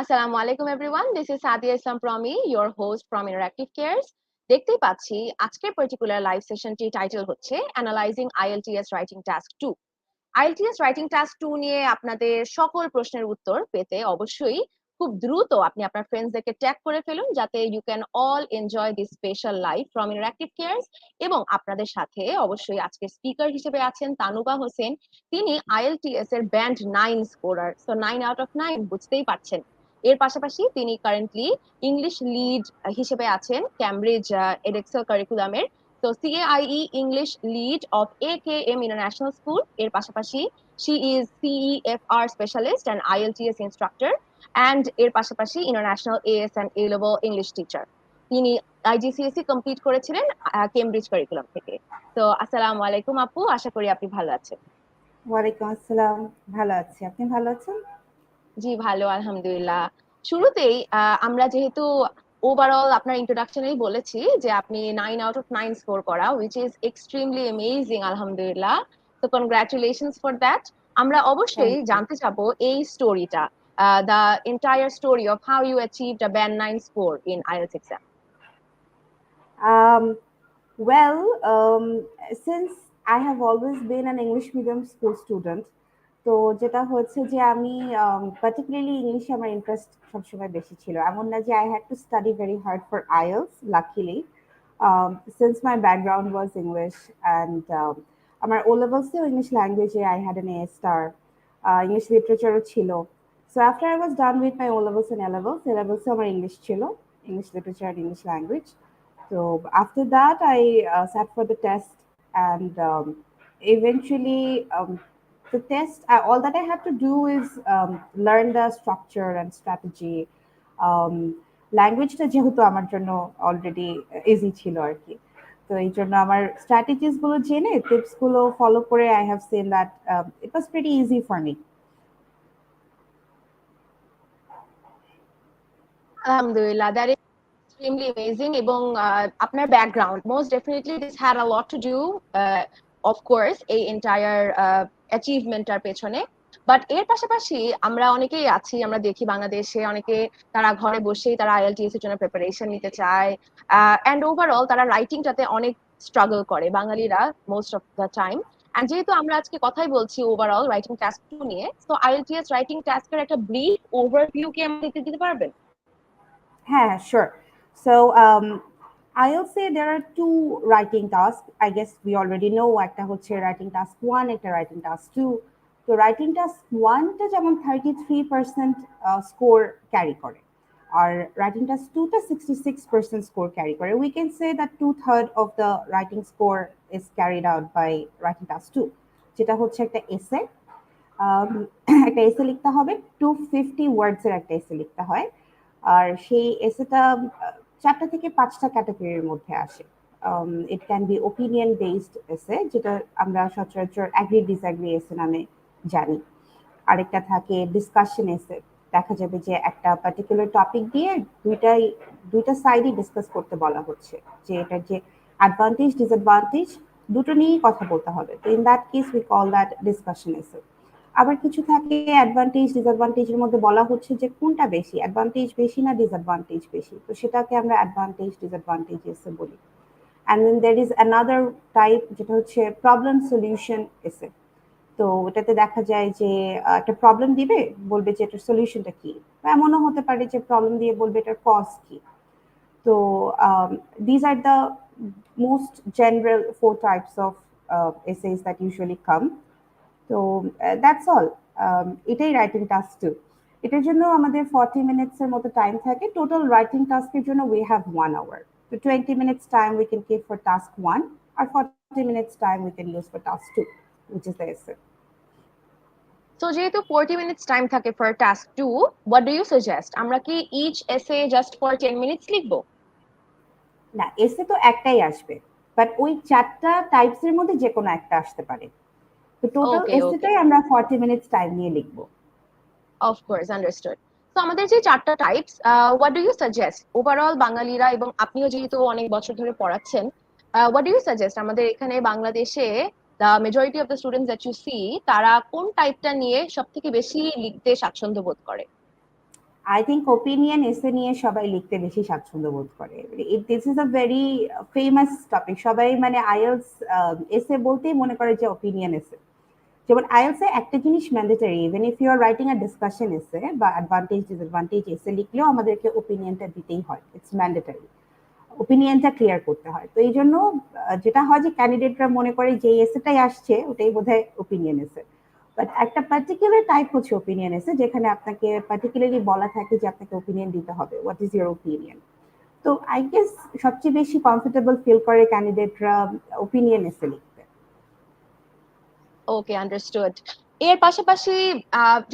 Assalamu alaikum everyone. This is Sadia from Promi, your host from Interactive Cares. দেখতেই পাচ্ছি আজকের particular live সেশনটি title হচ্ছে analysing IELTS writing task 2। IELTS writing task 2 নিয়ে আপনাদের সকল প্রশ্নের উত্তর পেতে অবশ্যই খুব দ্রুত আপনি আপনার ফ্রেন্ডসদেরকে ট্যাগ করে ফেলুন যাতে you can all enjoy this special live from interactive cares. এবং আপনাদের সাথে অবশ্যই আজকের স্পিকার হিসেবে আছেন তানুবা হোসেন। তিনি আইএলটিএস এর band 9 scorer, so 9 out of 9 বুঝতেই পারছেন। এর পাশাপাশি তিনি কারেন্টলি ইংলিশ লিড হিসেবে আছেন ক্যামব্রিজ এডেক্সেল কারিকুলামের। তো CAIE English Lead of AKM International School এর পাশাপাশি she is CEFR specialist and IELTS instructor and এর পাশাপাশি International AS and A level English teacher। তিনি IGCSE কমপ্লিট করেছিলেন কেমব্রিজ কারিকুলাম থেকে। তো আসসালামু আলাইকুম আপু, আশা করি আপনি ভালো আছেন। ওয়ালাইকুম আসসালাম, ভালো আছি। আপনি ভালো আছেন? জি ভালো, আলহামদুলিল্লাহ। শুরুতেই আমরা যেহেতু ওভারঅল আপনার ইন্ট্রোডাকশনেই বলেছি যে আপনি 9 আউট অফ 9 স্কোর করা, which is extremely amazing, আলহামদুলিল্লাহ। তো কনগ্রাচুলেশনস ফর দ্যাট। আমরা অবশ্যই থ্যাংক ইউ। জানতে চাবো এই স্টোরিটা, the entire story of how you achieved a band 9 score in IELTS exam. Well, since I have always been an English medium school student, তো যেটা হচ্ছে যে আমি পার্টিকুলারলি ইংলিশে আমার ইন্টারেস্ট সবসময় বেশি ছিল। এমন না যে I had to study very hard for IELTS, luckily since my background was English and আমার ও লেভেলসেও ইংলিশ ল্যাঙ্গুয়েজে I had an A star, English লিটারেচারও ছিল। So after I was done with my O levels and A লেভেলসে আমার English ছিল, English literature and English language. So after that, I sat for the test, and eventually, the test. All that I had to do is learn the structure and strategy. ল্যাঙ্গুয়েজটা যেহেতু আমার জন্য already easy ছিল আর কি, তো এই জন্য আমার strategies গুলো জেনে টিপস গুলো ফলো করে I have seen that it was pretty easy for me. আলহামদুলিল্লাহ, দ্যাট ইজ extremely amazing এবং আপনার background most definitely this had a lot to do of course এই এন্টায়ার অ্যাচিভমেন্টটার পেছনে। বাট এর পাশাপাশি আমরা অনেকেই আছি, আমরা দেখি বাংলাদেশে অনেকে তারা ঘরে বসেই তারা আইএলটিএস এর জন্য প্রিপারেশন নিতে চায় এন্ড ওভারঅল তারা রাইটিংটাতে অনেক স্ট্রাগল করে বাঙালিরা most of the time. And যেহেতু আমরা আজকে কথাই বলছি ওভারঅল রাইটিং টাস্ক 2 নিয়ে, তো আইএলটিএস রাইটিং টাস্কের একটা ব্রিফ ওভারভিউ কি আমাদের দিতে পারবেন? Yeah, sure. So I'll say there are two writing tasks. I guess we already know একটা হচ্ছে writing task 1, একটা writing task 2. তো writing task 1 টা যেমন 33% score carry করে, আর writing task 2 টা 66% score carry করে. We can say that 2/3 of the writing score is carried out by writing task 2, যেটা হচ্ছে একটা essay. একটা এসে লিখতে হবে, 250 ওয়ার্ডস এর একটা এসে লিখতে হয়। আর সেই এসেটা 4টা থেকে 5টা ক্যাটাগরির মধ্যে আসে। It can be opinion based এসে, যেটা আমরা সচরাচর অ্যাগ্রি ডিসঅ্যাগ্রি এসে নামে জানি। আরেকটা থাকে ডিসকাশন এসে, দেখা যাবে যে একটা পার্টিকুলার টপিক দিয়ে দুইটা সাইডই ডিসকাস করতে বলা হচ্ছে, যে এটার যে অ্যাডভান্টেজ ডিসঅ্যাডভান্টেজ দুটো নিয়েই কথা বলতে হবে। তো in that case we call that discussion এসে। আবার কিছু থাকে অ্যাডভান্টেজ ডিসঅ্যাডভান্টেজের মধ্যে বলা হচ্ছে যে কোনটা বেশি, অ্যাডভান্টেজ বেশি না ডিসঅ্যাডভান্টেজ বেশি, তো সেটাকে আমরা অ্যাডভান্টেজ ডিসঅ্যাডভান্টেজ এসে বলি। And then there is another type, যেটা হচ্ছে প্রবলেম সলিউশন এসে। তো এটাতে দেখা যায় যে একটা প্রবলেম দিবে, বলবে যে এটার সলিউশনটা কি, বা এমনও হতে পারে যে প্রবলেম দিয়ে বলবে এটার কজ কি। তো these are the most general 4 types of essays that usually come. তো দ্যাটস অল। এটাই রাইটিং টাস্ক 2। এটার জন্য আমাদের 40 মিনিটস এর মতো টাইম থাকে। টোটাল রাইটিং টাস্কের জন্য উই হ্যাভ 1 আওয়ার। তো 20 minutes time we can keep for task 1 আর 40 minutes time we can use for task 2, which is the essay. তো যেহেতু 40 মিনিটস টাইম থাকে for task 2, what do you suggest? আমরা কি each এসে জাস্ট ফর 10 মিনিটস লিখবো? না, এসে তো একটাই আসবে, বাট ওই 4টা টাইপস এর মধ্যে যে কোনো একটা আসতে পারে। তো টোটাল এসেটাই আমরা 40 মিনিটস টাইম নিয়ে লিখবো। Of course, understood. তো আমাদের যে 4টা types, what do you suggest overall বাঙালিরা, এবং আপনিও যেহেতু অনেক বছর ধরে পড়াচ্ছেন, হোয়াট ডু ইউ সাজেস্ট আমাদের এখানে বাংলাদেশে the majority of the students that you see, তারা কোন টাইপটা নিয়ে সবথেকে বেশি লিখতে স্বাচ্ছন্দ্য বোধ করে? আই থিঙ্ক ওপিনিয়ন এসে নিয়ে সবাই লিখতে বেশি স্বাচ্ছন্দ্য বোধ করে। This is a very famous topic. সবাই মানে আইএলস এসে বলতেই মনে করে যে ওপিনিয়ন এসে। যেমন আইএলস এ একটা জিনিস mandatory, even if you are writing a discussion essay বা অ্যাডভান্টেজ ডিসঅ্যাডভান্টেজ এসে লিখলেও আমাদেরকে ওপিনিয়নটা দিতেই হয়, ইটস ম্যান্ডেটরি। ওপিনিয়নটা ক্লিয়ার করতে হয়। তো এই জন্য যেটা হয় যে ক্যান্ডিডেটরা মনে করে যে এসেটাই আসছে ওটাই বোধহয় ওপিনিয়ন এসে। বাট একটা পার্টিকুলার টাইপ হচ্ছে ওপিনিয়ন এসে, যেখানে আপনাকে পার্টিকুলারলি বলা থাকে যে আপনাকে ওপিনিয়ন দিতে হবে, হোয়াট ইজ ইউর ওপিনিয়ন। তো আই গেস সবচেয়ে বেশি কমফোর্টেবল ফিল করে ক্যান্ডিডেটরা ওপিনিয়ন এসে লিখতে। ওকে, আন্ডারস্টুড। এর পাশাপাশি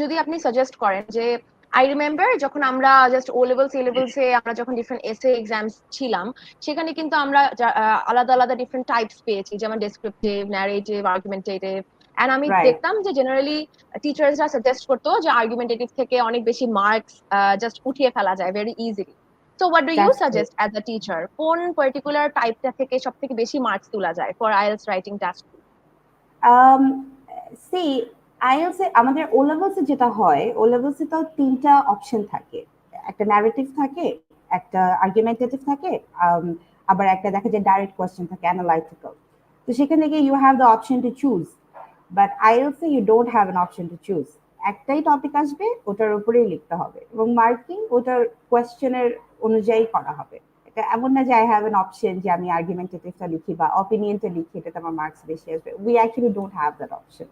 যদি আপনি সাজেস্ট করেন যে, আই রিমেম্বার যখন আমরা জাস্ট ও লেভেল সি লেভেলস এ আমরা যখন ডিফারেন্ট এসে এক্সামস ছিলাম, সেখানে কিন্তু আমরা আলাদা আলাদা ডিফারেন্ট টাইপস পেয়েছি, যেমন ডেসক্রিপটিভ, ন্যারেটিভ, আর্গুমেন্টেটিভ। এন্ড আমি রাইট, দেখতাম যে জেনারেলি টিচার্সরা সাজেস্ট করতো যে আর্গুমেন্টেটিভ থেকে অনেক বেশি মার্কস জাস্ট উঠিয়ে ফেলা যায় very easily. So what do you that's true. Suggest as a teacher, কোন পার্টিকুলার টাইপটা থেকে সব থেকে বেশি মার্কস তোলা যায় ফর আইএলটিএস রাইটিং টাস্ক? সি আইএলস এ আমাদের ও লেভেলস এ যেটা হয়, ও লেভেলস এ তো তিনটা অপশন থাকে। একটা ন্যারেটিভ থাকে, একটা আর্গুমেন্টেটিভ থাকে, আবার একটা দেখা যায় ডাইরেক্ট কোয়েশ্চেন থাকে, অ্যানালাইটিক্যাল। তো সেখান থেকে you have the option to choose, but IELTS এ you don't have an option to choose. একটাই টপিক আসবে, ওটার উপরেই লিখতে হবে, এবং মার্কিং ওটার কোয়েশ্চেনের অনুযায়ী করা হবে। এটা এমন না যে আই হ্যাভ এন অপশন যে আমি আর্গুমেন্টেটিভটা লিখি বা অপিনিয়নটা লিখি, এটাতে আমার মার্কস বেশি আসবে। We actually don't have that option.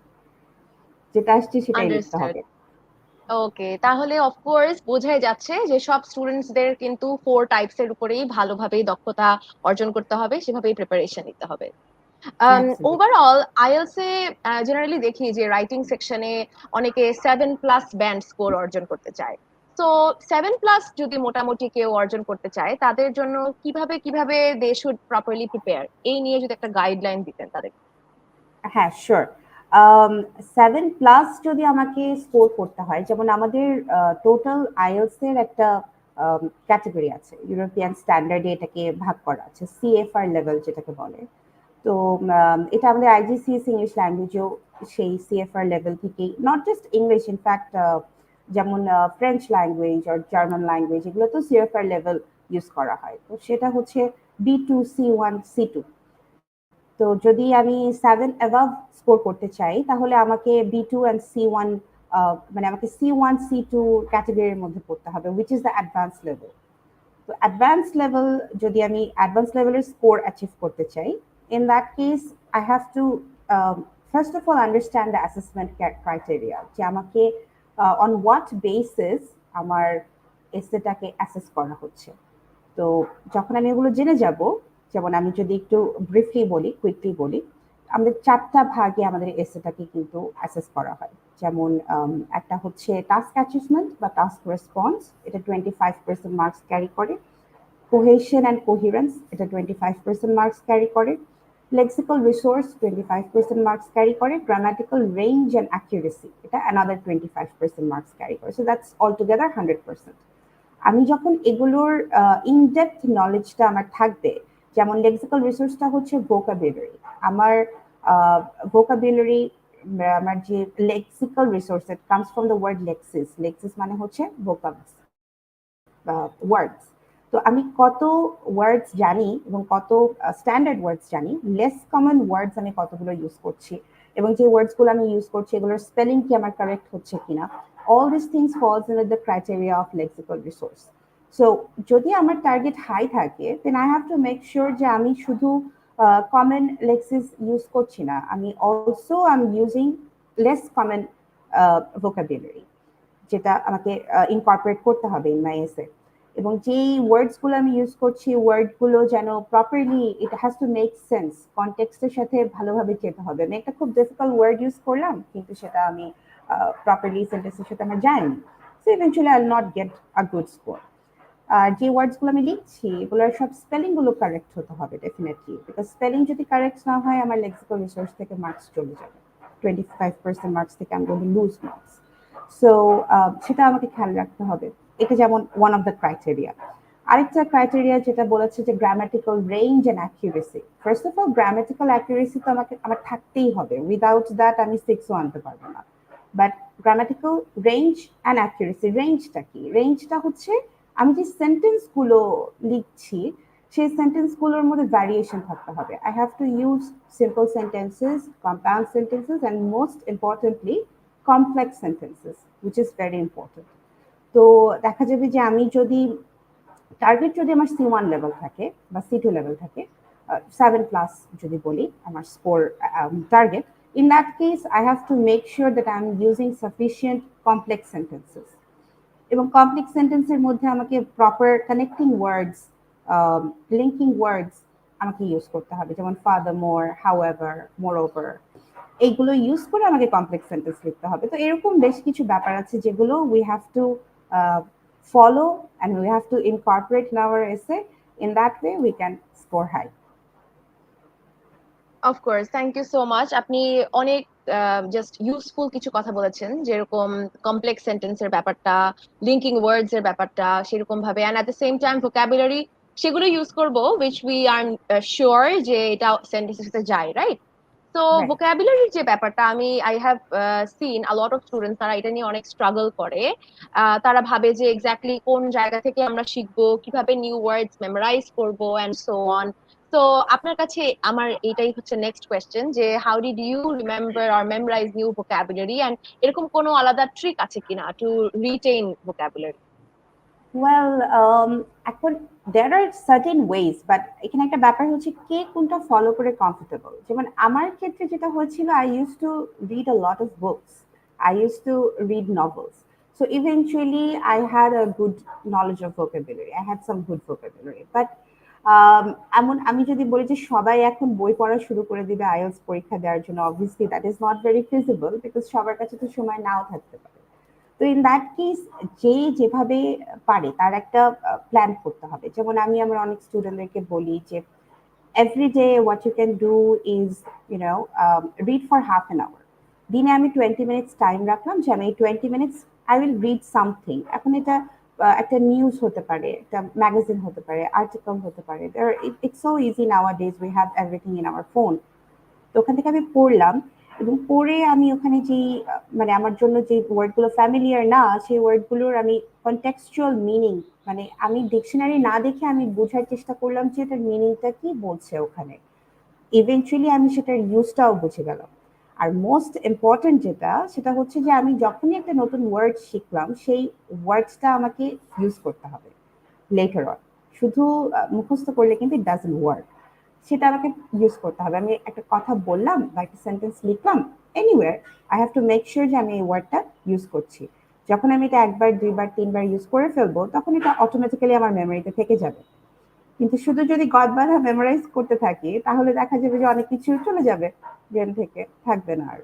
যেটা আসছে সেটাই লিখতে আন্ডারস্টুড। হবে। ওকে, তাহলে অফকোর্স বোঝাই যাচ্ছে যে সব স্টুডেন্টসদের কিন্তু ফোর টাইপস এর উপরেই ভালোভাবেই দক্ষতা অর্জন করতে হবে, সেভাবেই প্রিপারেশন নিতে হবে। অ্যাবসলিউটলি। ওভারঅল আইএলটিএস এ জেনারেলি দেখি যে রাইটিং সেকশনে অনেকে 7+ ব্যান্ড স্কোর অর্জন করতে চায়। তো 7+ যদি মোটামুটি কেউ অর্জন করতে চায়, তাদের জন্য কিভাবে কিভাবে দে শুড প্রপারলি প্রিপেয়ার, এই নিয়ে যদি একটা গাইডলাইন দিতেন তাদের। হ্যাঁ, শিওর। 7+ যদি আমাকে স্কোর করতে হয়, যেমন আমাদের টোটাল আইএলস এর একটা ক্যাটাগরি আছে, ইউরোপিয়ান স্ট্যান্ডার্ডে এটাকে ভাগ করা আছে, সিএফআর লেভেল যেটাকে বলে। তো এটা আমাদের আইজিসিএস ইংলিশ ল্যাঙ্গুয়েজেও সেই সিএফআর লেভেল থেকেই, নট জাস্ট ইংলিশ, ইনফ্যাক্ট যেমন ফ্রেঞ্চ ল্যাঙ্গুয়েজ আর জার্মান ল্যাঙ্গুয়েজ, এগুলো তো সিএফআর লেভেল ইউজ করা হয়। তো সেটা হচ্ছে B2, C1, C2। তো যদি আমি 7 অ্যাবাভ স্কোর করতে চাই, তাহলে আমাকে B2 অ্যান্ড C1, মানে আমাকে C1 C2 ক্যাটাগরির মধ্যে পড়তে হবে, which is the advance level. তো অ্যাডভান্স লেভেল, যদি আমি অ্যাডভান্স লেভেলের স্কোর অ্যাচিভ করতে চাই, in that case I have two first of all understand the assessment criteria, যে আমাকে অন হোয়াট বেসিস আমার এসেটাকে অ্যাসেস করা হচ্ছে। তো যখন আমি এগুলো জেনে যাব, যেমন আমি যদি একটু ব্রিফলি বলি, কুইকলি বলি, আমাদের 4টা ভাগে আমাদের এসেটাকে কিন্তু অ্যাসেস করা হয়। যেমন একটা হচ্ছে টাস্ক অ্যাচিভমেন্ট বা টাস্ক রেসপন্স, এটা 25% মার্কস ক্যারি করে। কোহেশন অ্যান্ড কোহিরেন্স, এটা 25% মার্কস ক্যারি করে। লেক্সিক্যাল রিসোর্স 25% মার্কস ক্যারি করে। গ্রামাটিক্যাল রেঞ্জ অ্যান্ড অ্যাকিউরেসি, এটা অ্যানাদার 25% মার্কস ক্যারি করে। So that's all together 100%। আমি যখন এগুলোর ইনডেপথ নলেজটা আমার থাকবে, যেমন লেক্সিক্যাল রিসোর্সটা হচ্ছে ভোকাবুলারি, আমার ভোকাবুলারি, আমার যে lexical resource, it comes from the word lexis. Lexis মানে হচ্ছে ভোকাবস বা ওয়ার্ডস। তো আমি কত ওয়ার্ডস জানি এবং কত স্ট্যান্ডার্ড ওয়ার্ডস জানি, লেস কমন ওয়ার্ডস আমি কতগুলো ইউজ করছি, এবং যে ওয়ার্ডসগুলো আমি ইউজ করছি এগুলোর স্পেলিং কি আমার কারেক্ট হচ্ছে কিনা, all these things falls under the criteria of lexical resource. So যদি আমার টার্গেট হাই থাকে, then I have to make sure যে আমি শুধু কমন লেক্সিস ইউজ করছি না, আমি also I am using less common vocabulary, যেটা আমাকে ইনকর্পোরেট করতে হবে ইন মাই এসে। এবং যেই ওয়ার্ডসগুলো আমি ইউজ করছি, ওয়ার্ডগুলো যেন properly, it has to make sense, কনটেক্সটের সাথে ভালোভাবে যেতে হবে। আমি একটা খুব ডিফিকাল্ট ওয়ার্ড ইউজ করলাম, কিন্তু সেটা আমি প্রপারলি সেন্টেন্সের সাথে আমার যায়নি, so eventually I will not get a good score. আর যে ওয়ার্ডসগুলো আমি লিখছি, এগুলোর সব স্পেলিং গুলো কারেক্ট হতে হবে ডেফিনেটলি, বিকজ স্পেলিং যদি কারেক্ট না হয়, আমার লেক্সিক্যাল রিসোর্স থেকে মার্কস চলে যাবে। 25% মার্কস থেকে আমি going to lose marks. So সেটা আমাকে খেয়াল রাখতে হবে। এটা যেমন ওয়ান অফ দ্য ক্রাইটেরিয়া। আরেকটা ক্রাইটেরিয়া যেটা বলেছে যে grammatical range and accuracy. First of all grammatical accuracy তো আমার থাকতেই হবে, উইদাউট দ্যাট আমি 6ও আনতে পারবো না। But grammatical range and accuracy. রেঞ্জটা কি? রেঞ্জটা হচ্ছে আমি যে সেন্টেন্সগুলো লিখছি সেই সেন্টেন্সগুলোর মধ্যে ভ্যারিয়েশন থাকতে হবে। I have to use simple sentences, compound sentences and most importantly complex sentences, which is very important. তো দেখা যাবে যে আমি যদি টার্গেট যদি আমার C1 লেভেল থাকে বা C2 লেভেল থাকে, 7+ যদি বলি আমার score target, in that case I have to make sure that I'm using sufficient complex sentences, এবং কমপ্লেক্স সেন্টেন্সের মধ্যে আমাকে প্রপার কানেক্টিং ওয়ার্ডস, লিঙ্কিং ওয়ার্ডস আমাকে ইউজ করতে হবে, যেমন ফাদার মোর, হাউএভার, মোরওভার, এইগুলো ইউজ করে আমাকে কমপ্লেক্স সেন্টেন্স লিখতে হবে। তো এরকম বেশ কিছু ব্যাপার আছে যেগুলো we have two follow and we have to incorporate in our essay. In that way we can score high. Of course, thank you so much. আপনি অনেক জাস্ট ইউজফুল কিছু কথা বলেছেন, যেরকম কমপ্লেক্স সেন্টেন্সের ব্যাপারটা, লিঙ্কিং ওয়ার্ডস এর ব্যাপারটা সেরকম ভাবে, and at the same time vocabulary সেগুলো ইউজ করব উইচ উই আর শিওর যে এটা সেন্টেন্সের সাথে যায়, রাইট? তো Right. ভোকাবুলারির যে ব্যাপারটা, I have seen a lot of students তারা এটা নিয়ে অনেক স্ট্রাগল করে। তারা ভাবে যে এক্স্যাক্টলি কোন জায়গা থেকে আমরা শিখবো, কিভাবে নিউ ওয়ার্ডস মেমোরাইজ করবো এন্ড সো অন। তো আপনার কাছে আমার এটাই হচ্ছে নেক্সট কোয়েশ্চেন, যে how did you remember or memorize new vocabulary, and এরকম কোনো আলাদা ট্রিক আছে কিনা টু রিটেইন ভোকাবুলারি? Well, এখন there are certain ways, but এখানে একটা ব্যাপার হচ্ছে কে কোনটা ফলো করে কমফোর্টেবল। যেমন আমার ক্ষেত্রে যেটা হয়েছিল, I used to read a lot of books. I used to read novels. So eventually I had a good knowledge of vocabulary. I had some good vocabulary. But এমন আমি যদি বলি যে সবাই এখন বই পড়া শুরু করে দিবে আইএলটিএস পরীক্ষা দেওয়ার জন্য, obviously that is not very feasible because সবার কাছে তো সময় নাও থাকতে পারে। তো ইন দ্যাট কেস যে যেভাবে পারে তার একটা প্ল্যান করতে হবে। যেমন আমি আমার অনেক স্টুডেন্টদেরকে বলি যে every day what you can do is read for half an hour. দিনে আমি 20 মিনিটস টাইম রাখলাম যে আমি এই 20 minutes I will read something. এখন এটা একটা নিউজ হতে পারে, একটা ম্যাগাজিন হতে পারে, আর্টিকেল হতে পারে। It's so easy now a days, we have everything in our phone. তো ওখান থেকে আমি পড়লাম, এবং পড়ে আমি ওখানে যেই মানে আমার জন্য যে ওয়ার্ডগুলো ফ্যামিলিয়ার না, সেই ওয়ার্ডগুলোর আমি কনটেক্সচুয়াল মিনিং, মানে আমি ডিকশনারি না দেখে আমি বোঝার চেষ্টা করলাম যে এটার মিনিংটা কি বলছে ওখানে। ইভেনচুয়ালি আমি সেটার ইউজটাও বুঝে গেলাম। আর মোস্ট ইম্পর্টেন্ট যেটা, সেটা হচ্ছে যে আমি যখনই একটা নতুন ওয়ার্ড শিখলাম সেই ওয়ার্ডসটা আমাকে ইউজ করতে হবে লেটার অন। শুধু মুখস্থ করলে কিন্তু ইট ডাজন্ট ওয়ার্ক, সেটা আমাকে ইউজ করতে হবে। আমি একটা কথা বললাম বা একটা সেন্টেন্স লিখলাম anywhere, I have to make sure যে আমি এই ওয়ার্ডটা ইউজ করছি। যখন আমি এটা একবার, দুইবার, তিনবার ইউজ করে ফেলবো তখন এটা অটোমেটিক্যালি আমার মেমোরিতে থেকে যাবে। কিন্তু শুধু যদি গদ বাঁধা মেমোরাইজ করতে থাকি তাহলে দেখা যাবে যে অনেক কিছু চলে যাবে, ব্রেন থেকে থাকবে না আর।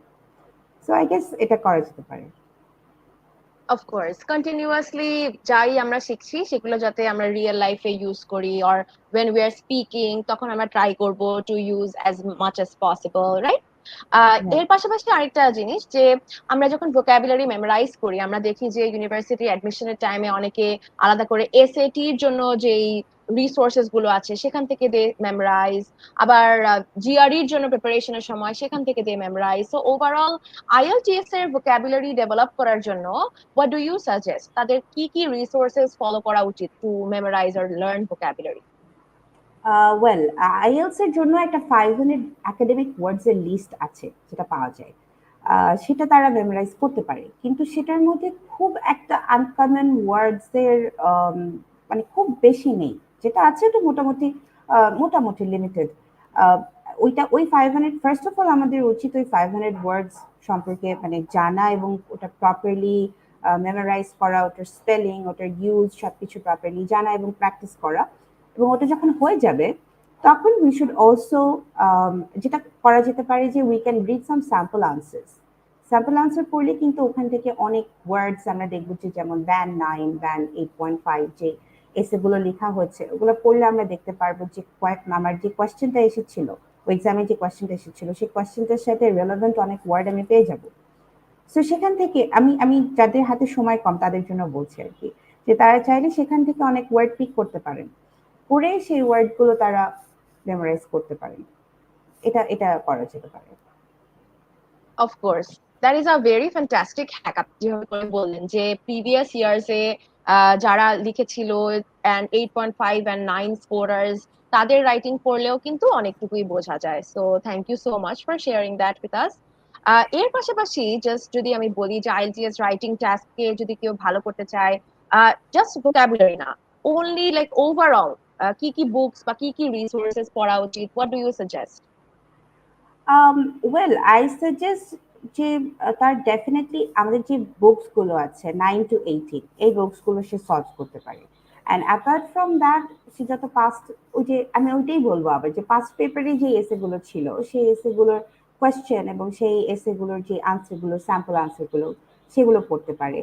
সো আই গেস এটা করা যেতে পারে। অফকোর্স, কন্টিনিউয়াসলি যাই আমরা শিখছি সেগুলো যাতে আমরা রিয়েল লাইফে ইউজ করি, or when we are speaking তখন আমরা ট্রাই করব to use as much as possible, right? এর পাশাপাশি আরেকটা জিনিস, যে আমরা যখন ভোকাবুলারি মেমোরাইজ করি আমরা দেখি যে ইউনিভার্সিটি অ্যাডমিশনের টাইমে অনেকে আলাদা করে এসএটির জন্য যেই রিসোর্সেস গুলো আছে সেখান থেকে দে মেমোরাইজ, আবার জিআরইর জন্য প্রিপারেশনের সময় সেখান থেকে দে মেমোরাইজ। সো ওভারঅল আইএলটিএস এর ভোকাবুলারি ডেভেলপ করার জন্য হোয়াট ডু ইউ সাজেস্ট, তাদের কি কি রিসোর্সেস ফলো করা উচিত to memorize or learn vocabulary? Well, IELTS এর জন্য একটা 500 একাডেমিক ওয়ার্ডস এর লিস্ট আছে যেটা পাওয়া যায়। সেটা তারা মেমোরাইজ করতে পারে, কিন্তু সেটার মধ্যে খুব একটা আনকমন ওয়ার্ডস এর মানে খুব বেশি নেই। যেটা আছে তো মোটামুটি মোটামুটি লিমিটেড। ওইটা ওই 500, ফার্স্ট অফ অল আমাদের উচিত ওই 500 ওয়ার্ডস সম্পর্কে মানে জানা এবং ওটা প্রপারলি মেমোরাইজ করা, ওটার স্পেলিং, ওটার ইউজ সবকিছু প্রপারলি জানা এবং প্র্যাকটিস করা। এবং ওটা যখন হয়ে যাবে তখন উই শুড অলসো, যেটা করা যেতে পারে যে we can read some sample answers. Sample answer পড়লে কিন্তু ওখান থেকে অনেক ওয়ার্ডস আমরা দেখবো যে যেমন ব্যান্ড 9, ব্যান্ড 8.5 যে এসেগুলো লেখা হয়েছে ওগুলো পড়লে আমরা দেখতে পারবো যে আমার যে কোয়েশ্চেনটা এসেছিল, ওই এক্সামে যে কোয়েশ্চেনটা এসেছিল সেই কোয়েশ্চেনটার সাথে রেলেভেন্ট অনেক ওয়ার্ড আমি পেয়ে যাবো। সো সেখান থেকে আমি আমি যাদের হাতে সময় কম তাদের জন্য বলছি আর কি, যে তারা চাইলে সেখান থেকে অনেক ওয়ার্ড পিক করতে পারেন, করে সেই ওয়ার্ডগুলো তারা মেমোরাইজ করতে পারেন। এটা এটা করা যেতে পারে। Of course, that is a very fantastic hack. আপনি যেভাবে করে বললেন যে প্রিভিয়াস ইয়ার্সে যারা লিখেছিল অ্যান্ড 8.5 অ্যান্ড 9 স্কোরার্স, তাদের রাইটিং পড়লেও কিন্তু অনেকটুকুই বোঝা যায়। So thank you so much for sharing that with us. এর পাশাপাশি জাস্ট যদি আমি বলি যে আইএলটিএস রাইটিং টাস্ককে যদি কেউ ভালো করতে চায়, জাস্ট ভোকাবুলারি না, ওনলি লাইক ওভারঅল কি কি বুকস বা কি কি রিসোর্সেস পড়া উচিত, what do you suggest? Well I suggest যে তার ডেফিনেটলি আমাদের যে বুকসগুলো আছে 9 to 18, এই বুকসগুলো সে সলভ করতে পারে। অ্যান্ড অ্যাপার্ট ফ্রম দ্যাট, সে যত পাস্ট, ওই যে আমি ওইটাই বলবো আবার, যে পাস্ট পেপারে যে এসেগুলো ছিল সেই এসেগুলোর কোয়েশ্চেন এবং সেই এসেগুলোর যে আনসারগুলো, স্যাম্পল আনসারগুলো, সেগুলো পড়তে পারে।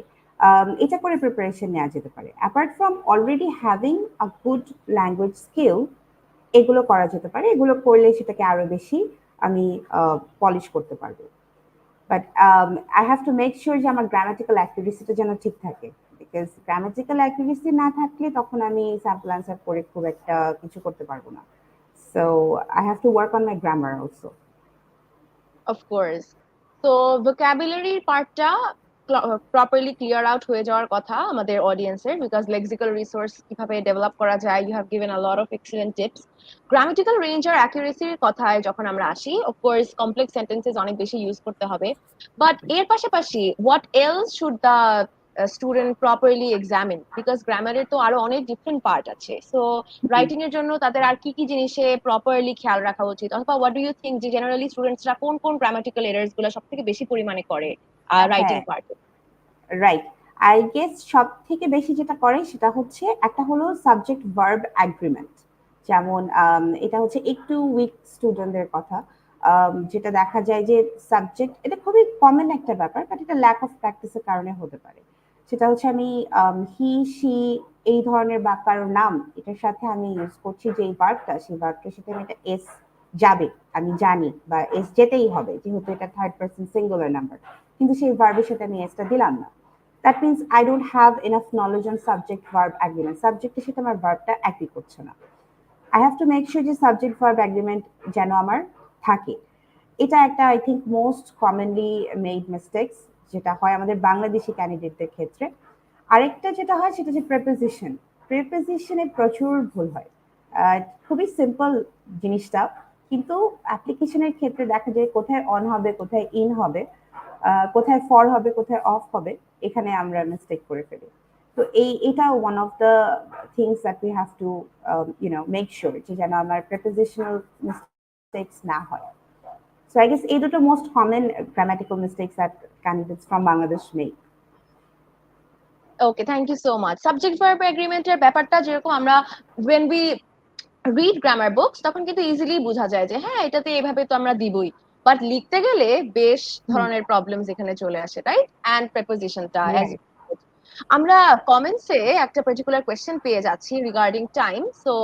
এটা করে প্রিপারেশন নেওয়া যেতে পারে। Apart from already having a good language skill, এগুলো করা যেতে পারে। এগুলো করলে সেটাকে আরো বেশি আমি পলিশ করতে পারবো। But I have to make sure যে আমার গ্রামাটিক্যাল অ্যাকুরেসিটা যেন ঠিক থাকে, বিকজ গ্রামাটিক্যাল অ্যাকুরেসি না থাকলে তখন আমি স্যাম্পল আনসার করে খুব একটা কিছু করতে পারবো না। So I have to work on my grammar also. Of course. তো ভোকাবুলারি পার্টটা প্রপারলি ক্লিয়ার আউট হয়ে যাওয়ার কথা আমাদের অডিয়েন্সের, বিকজ লেক্সিক্যাল রিসোর্স কিভাবে ডেভেলপ করা যায়, you have given a lot of excellent tips. Grammatical range আর অ্যাকুরেসির কথায় যখন আমরা আসি, অফকোর্স কমপ্লেক্স সেন্টেন্সেস অনেক বেশি ইউজ করতে হবে, বাট এর পাশাপাশি what else should the student properly examine, because গ্রামারের তো আরো অনেক ডিফারেন্ট পার্ট আছে। সো রাইটিং এর জন্য তাদের আর কি কি জিনিসে প্রপারলি খেয়াল রাখা উচিত, অথবা হোয়াট ডু ইউ থিঙ্ক যে জেনারেলি স্টুডেন্টসরা কোন কোন গ্রামাটিক্যাল এরার্স গুলো সব থেকে বেশি পরিমাণে করে রাইটিং হ্যাঁ, পার্টে? রাইট। আই গেস সব থেকে বেশি যেটা করে সেটা হচ্ছে, একটা হলো সাবজেক্ট ভার্ব অ্যাগ্রিমেন্ট। যেমন এটা হচ্ছে একটু উইক স্টুডেন্টদের কথা। যেটা দেখা যায় যে সাবজেক্ট, এটা খুবই কমন একটা ব্যাপার, বাট এটা ল্যাক অফ প্র্যাকটিসের কারণে হতে পারে। সেটা হচ্ছে আমি হি সি এই ধরনের বা কারোর নাম, এটার সাথে আমি ইউজ করছি যে এই ভার্বটা, সেই ভার্বটার সাথে আমি একটা এস যাবে, আমি জানি, বা এস যেতেই হবে যেহেতু এটা থার্ড পারসন সিঙ্গুলার নাম্বার, কিন্তু সেই ভার্বের সাথে আমি এসটা দিলাম না। That means I don't have enough knowledge on subject verb agreement, সাবজেক্টের সাথে আমার ভার্বটা একই করছে না। I have to make sure যে সাবজেক্ট ভার্ব অ্যাগ্রিমেন্ট যেন আমার থাকে। এটা একটা I think most commonly made mistakes, যেটা হয় আমাদের বাংলাদেশি ক্যান্ডিডেটদের ক্ষেত্রে। আরেকটা যেটা হয় সেটা হচ্ছে প্রেপোজিশন। প্রেপোজিশনে প্রচুর ভুল হয়। খুবই সিম্পল জিনিসটা, কিন্তু অ্যাপ্লিকেশনের ক্ষেত্রে দেখা যায় কোথায় অন হবে, কোথায় ইন হবে, কোথায় ফর হবে, কোথায় অফ হবে, এখানে আমরা মিস্টেক করে ফেলি। তো এটা one of the things that we have to make sure যে যেন আমার প্রেপোজিশনাল মিস্টেক্স না হয়। So I guess এই দুটো most common grammatical mistakes that candidates from Bangladesh make. Okay, thank you so much. Subject verb এগ্রিমেন্টের ব্যাপারটা যেরকম আমরা when we read grammar books তখন কিন্তু ইজিলি বোঝা যায় যে হ্যাঁ এটাতে এভাবে তো আমরা দিবই, বাট লিখতে গেলে বেশ Hmm. ধরনের প্রবলেমস এখানে চলে আসে, রাইট? অ্যান্ড প্রেপোজিশনটা অ্যাজ Right. আমরা কমেন্টসে একটা পার্টিকুলার কোয়েশ্চেন পেয়ে যাচ্ছি রিগার্ডিং টাইম, সো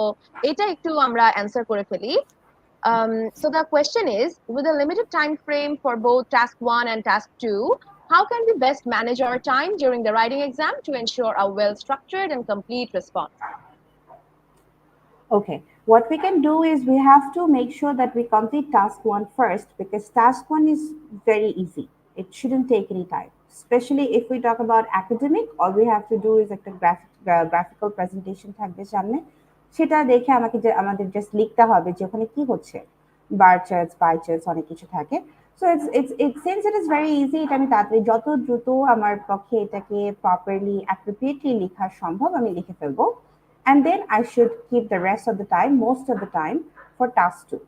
এটা একটু আমরা অ্যান্সার করে ফেলি। So the question is, with a limited time frame for both task 1 and task 2, how can we best manage our time during the writing exam to ensure a well structured and complete response? Okay. What we can do is we have to make sure that we complete task one first, because task one is very easy. It shouldn't take any time. Especially if we talk about academic, all we have to do is একটা graphical presentation থাকবে সামনে, সেটা দেখে আমাদের just লিখতে হবে যে ওখানে কি হচ্ছে, বার চার্টস, পাই চার্টস, অনেক কিছু থাকে। So it's since it is very easy, এটা আমি তাড়াতাড়ি যত দ্রুত আমার পক্ষে এটাকে প্রপারলি অ্যাপ্রোপ্রিয়েটলি লেখা সম্ভব আমি লিখে ফেলবো। And then I should keep the rest of the time, most of the time, for task two.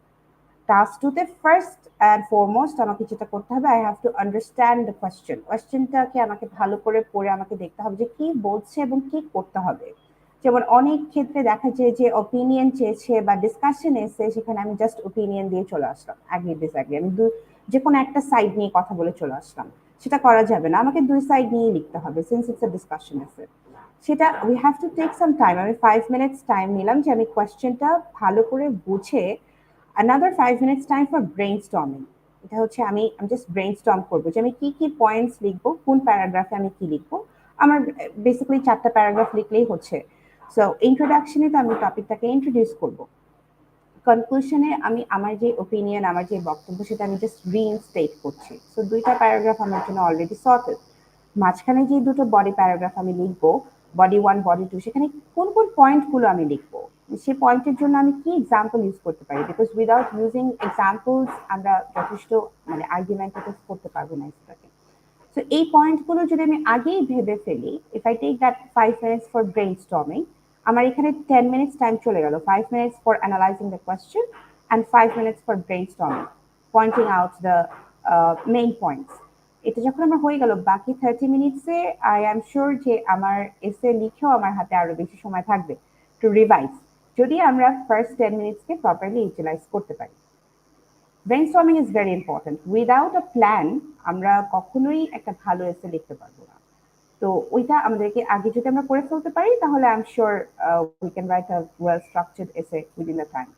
Task two তে first and foremost আমাকে যেটা করতে হবে, I have to understand the question. কোয়েশ্চেনটাকে আমাকে ভালো করে পড়ে আমাকে দেখতে হবে যে কি বলছে এবং কি করতে হবে। যেমন অনেক ক্ষেত্রে দেখা যায় যে অপিনিয়ন চেয়েছে বা ডিসকাশন এসে, সেখানে আমি জাস্ট অপিনিয়ন দিয়ে চলে আসলাম, অ্যাগ্রি ডিসঅ্যাগ্রি, আমি যে কোনো একটা সাইড নিয়ে কথা বলে চলে আসলাম। সেটা করা যাবে না, আমাকে দুই সাইড নিয়ে লিখতে হবে, since it's a discussion essay. সেটা we have to take some time. আমি 5 মিনিটস টাইম নিলাম যে আমি কোয়েশ্চেনটা ভালো করে বুঝে, another 5 minutes time for brainstorming. এটা হচ্ছে আমি জাস্ট ব্রেইনস্টর্ম করবো যে আমি কি কি পয়েন্টস লিখবো, কোন প্যারাগ্রাফে আমি কি লিখবো। আমার বেসিক্যালি 4টা প্যারাগ্রাফ লিখলেই হচ্ছে। সো ইন্ট্রোডাকশনে তো আমি টপিকটাকে ইন্ট্রোডিউস করবো, কনক্লুশনে আমি আমার যে ওপিনিয়ন, আমার যে বক্তব্য, সেটা আমি জাস্ট রিইনস্টেট করছি। সো 2টা প্যারাগ্রাফ আমার জন্য অলরেডি সর্টেড। মাঝখানে যে দুটো বডি প্যারাগ্রাফ আমি লিখবো, বডি 1 বডি 2, সেখানে কোন কোন পয়েন্টগুলো আমি লিখবো, সেই পয়েন্টের জন্য আমি কি এক্সাম্পল ইউজ করতে পারি, বিকজ উইদাউট ইউজিং এক্সাম্পলস আমরা যথেষ্ট মানে আর্গুমেন্টেটিভ করতে পারবো না সেটাকে। সো এই পয়েন্টগুলো যদি আমি আগেই ভেবে ফেলি, if I take that 5 minutes for brainstorming, আমার এখানে 10 minutes টাইম চলে গেল, 5 minutes for analysing the question and 5 minutes for brainstorming, pointing out the main points. এটা যখন আমার হয়ে গেল, বাকি 30 minutes-এ আই এম শিওর যে আমার এসে লিখেও আমার হাতে আরো বেশি সময় থাকবে টু রিভাইজ, যদি আমরা ফার্স্ট 10 minutes-কে প্রপারলি ইউটিলাইজ করতে পারি। Brainstorming is very important. Without a plan আমরা কখনোই একটা ভালো এসে লিখতে পারবো না। তো ওইটা আমাদেরকে আগে যদি আমরা করে ফেলতে পারি, তাহলে I am sure we can write a well structured essay within the time.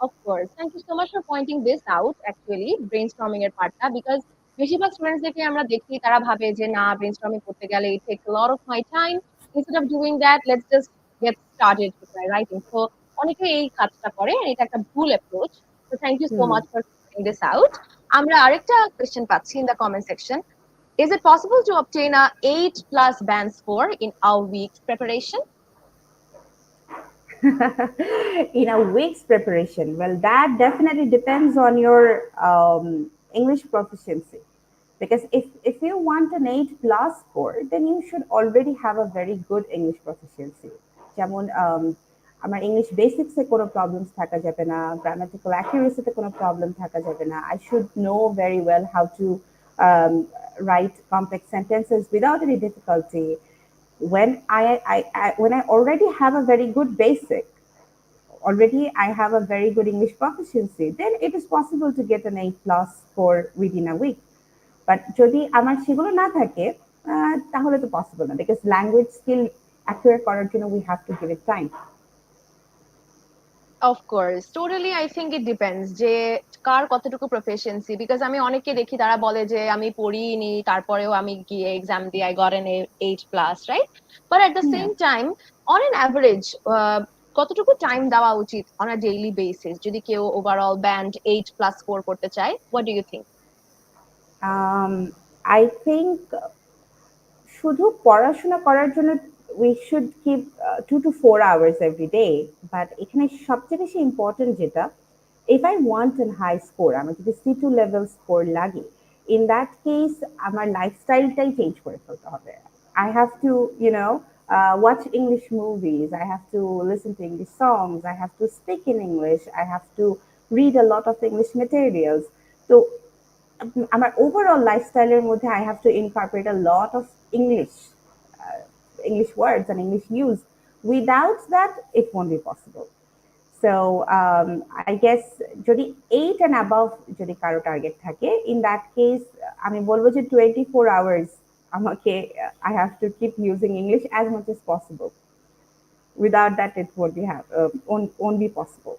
Of course. Thank you so much for pointing this out, actually, brainstorming এর পার্টটা, because বেশিরভাগ স্টুডেন্টসদেরকে আমরা দেখি তারা ভাবে যে না, ব্রেনস্টর্মিং করতে গেলে it takes a lot of my time. Instead of doing that, let's just get started with my writing. So অনেকে এই কাজটা করে, and এটা একটা ভুল approach. So thank you so hmm. much for pointing this out. আমরা আরেকটা question পাচ্ছি in the comment section. Is it possible to obtain a 8 plus band score in a week's preparation? In a week's preparation, well, that definitely depends on your English proficiency. Because if you want an 8+ score, then you should already have a very good English proficiency. যেমন আমার English বেসিক্সে কোনো problems থাকা যাবে না, grammatical অ্যাকুরেসিতে কোনো problem থাকা যাবে না। I should know very well how to um, write complex sentences without any difficulty. When I already have a very good basic, already I have a very good English proficiency, then it is possible to get an 8+ score within a week. But যদি আমার সেগুলো না থাকে, তাহলে তো possible না, because language skill acquire করার জন্য we have to give it time. Of course, totally. I think it depends যে কার কতটুকু প্রফিসিয়েন্সি, বিকজ আমি অনেককে দেখি তারা বলে যে আমি পড়িনি, তারপরেও আমি গিয়ে এক্সাম দিয়ে I got N 8+, right? But at the same time, on an average কতটুকু টাইম দেওয়া উচিত অন আ ডেইলি বেসিস যদি কেউ ওভারঅল ব্যান্ড 8+ স্কোর করতে চায়? What do you think? I think শুধু পড়াশোনা করার জন্য we should keep 2 to 4 hours every day. But এখানে সবচেয়ে বেশি ইম্পর্টেন্ট যেটা, if I want a high score, আমার যদি C2 level score লাগে, in that case আমার লাইফস্টাইলটাই চেঞ্জ করে ফেলতে হবে। I have to, watch English movies, I have to listen to English songs, I have to speak in English, I have to read a lot of English materials. তো আমার overall লাইফস্টাইলের মধ্যে I have to incorporate a lot of uh, English words and English use. Without that, it won't be possible. So I guess যদি 8 and above যদি কারো target থাকে, in that case আমি বলবো যে 24 hours আমাকে I have to keep using English as much as possible. Without that, it won't be possible.